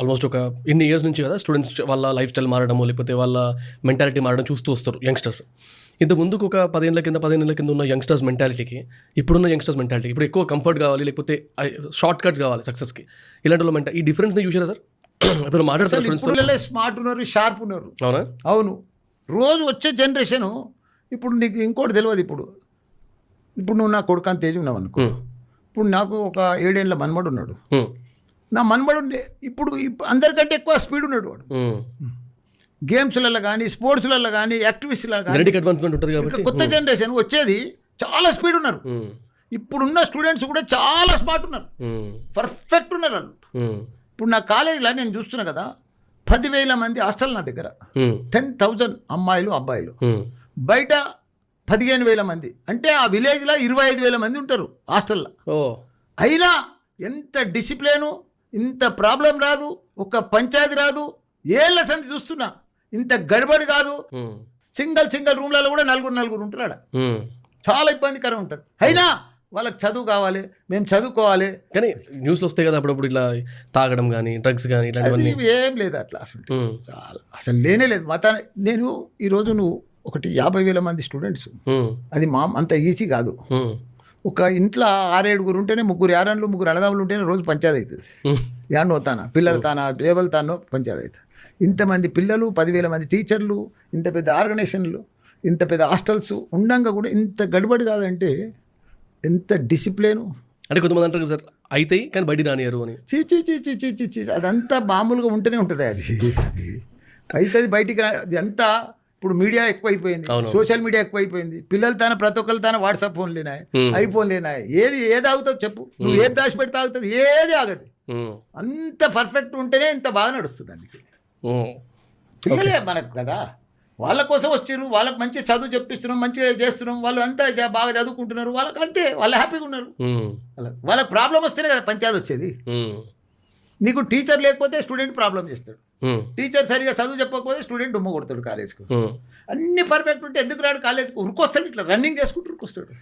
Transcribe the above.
Almost ఒక ఇన్ని years నుంచి కదా స్టూడెంట్స్ వాళ్ళ లైఫ్ స్టైల్ మారడము లేకపోతే వాళ్ళ మెంటాలిటీ మారడం చూస్తూ వస్తారు యంగ్స్టర్స్. ఇంత ముందుకు ఒక 15 ఏళ్ళ కింద ఉన్న యంగ్స్టర్స్ మెంటాలిటీకి ఇప్పుడున్న యంగ్స్టర్స్ మెంటాలిటీకి ఇప్పుడు ఎక్కువ కంఫర్ట్ కావాలి లేకపోతే షార్ట్ కట్స్ కావాలి సక్సెస్కి, ఇలాంటి వాళ్ళ ఈ డిఫరెన్స్ని చూసారా సార్? ఇప్పుడు మాట్లాడతారు స్టూడెంట్స్ స్మార్ట్ ఉన్నారు, షార్ప్ ఉన్నారు. అవునా? అవును. రోజు వచ్చే జనరేషను ఇప్పుడు నీకు ఇంకోటి తెలియదు. ఇప్పుడు నువ్వు నా కొడుకు అంత ఏజ్ ఉన్నావు అనుకో. ఇప్పుడు నాకు ఒక 7 ఏళ్ళ మన్మడు ఉన్నాడు. నా మన్మడు ఇప్పుడు అందరికంటే ఎక్కువ స్పీడ్ ఉన్నాడు వాడు. గేమ్స్లలో కానీ స్పోర్ట్స్లలో కానీ యాక్టివిటీస్లో కానీ అడ్వాన్స్మెంట్ ఉంటుంది కాబట్టి కొత్త జనరేషన్ వచ్చేది చాలా స్పీడ్ ఉన్నారు. ఇప్పుడున్న స్టూడెంట్స్ కూడా చాలా స్మార్ట్ ఉన్నారు, పర్ఫెక్ట్ ఉన్నారు వాళ్ళు. ఇప్పుడు నా కాలేజీలో నేను చూస్తున్నా కదా, 10,000 మంది హాస్టల్ నా దగ్గర, 10,000 అమ్మాయిలు అబ్బాయిలు, బయట 15,000 మంది. అంటే ఆ విలేజ్లో 25,000 మంది ఉంటారు హాస్టల్లో. అయినా ఎంత డిసిప్లిను, ఇంత ప్రాబ్లం రాదు, ఒక పంచాయతీ రాదు. ఏళ్ళ సంది చూస్తున్నా ఇంత గడబడి కాదు. సింగిల్ రూమ్లలో కూడా నలుగురు ఉంటారు. చాలా ఇబ్బందికరం ఉంటుంది. అయినా వాళ్ళకి చదువు కావాలి, మేము చదువుకోవాలి. కానీ న్యూస్లో వస్తాయి కదా అప్పుడప్పుడు ఇట్లా తాగడం కానీ డ్రగ్స్ కానీ ఇలాంటివన్నీ. ఏం లేదు అట్లా అసలు, చాలా అసలు లేనే లేదు. నేను ఈరోజు నువ్వు 50,000 మంది స్టూడెంట్స్, అది అంత ఈజీ కాదు. ఒక ఇంట్లో 6-7 ఉంటేనే 3 యారన్లు 3 అన్నదమ్ములు ఉంటేనే రోజు పంచాయతీ అవుతుంది. యాన్నో తానా పిల్లల తానా పేవల తానో పంచాయతీ అవుతుంది. ఇంతమంది పిల్లలు, 10,000 మంది టీచర్లు, ఇంత పెద్ద ఆర్గనైజేషన్లు, ఇంత పెద్ద హాస్టల్స్ ఉండంగా కూడా ఇంత గడబడి కాదంటే ఎంత డిసిప్లిను. అంటే కొంతమంది అంటారు సార్ అయితాయి కానీ బయట రానియరు అని. చీ అదంతా మామూలుగా ఉంటూనే ఉంటుంది. అది అవుతుంది బయటికి అది అంతా. ఇప్పుడు మీడియా ఎక్కువైపోయింది, సోషల్ మీడియా ఎక్కువైపోయింది. పిల్లలు తాన ప్రతి ఒక్కరు తాన వాట్సాప్ ఫోన్ లేనాయి, ఐఫోన్ లేనాయి. ఏది ఆగుతుంది చెప్పు? నువ్వు ఏది దాచిపెడితే ఆగుతుంది? ఏది ఆగదు. అంత పర్ఫెక్ట్ ఉంటేనే ఇంత బాగా నడుస్తుంది. అందుకే పిల్లలే మనకు కదా, వాళ్ళ కోసం వచ్చిర్రు, వాళ్ళకి మంచిగా చదువు చెప్పిస్తున్నాం, మంచిగా చేస్తున్నాం, వాళ్ళు అంతా బాగా చదువుకుంటున్నారు, వాళ్ళకి అంతే, వాళ్ళు హ్యాపీగా ఉన్నారు. వాళ్ళకి ప్రాబ్లం వస్తేనే కదా పంచాయతీ వచ్చేది. నీకు టీచర్ లేకపోతే స్టూడెంట్ ప్రాబ్లం చేస్తాడు, టీచర్ సరిగా చదువు చెప్పకపోతే స్టూడెంట్ డుమ్మ కొడతాడు కాలేజ్కు. అన్ని పర్ఫెక్ట్ ఉంటే ఎందుకు రాడు కాలేజ్కి? ఉరుకొస్తాడు, ఇట్లా రన్నింగ్ చేసుకుంటూ ఉరుకొస్తాడు.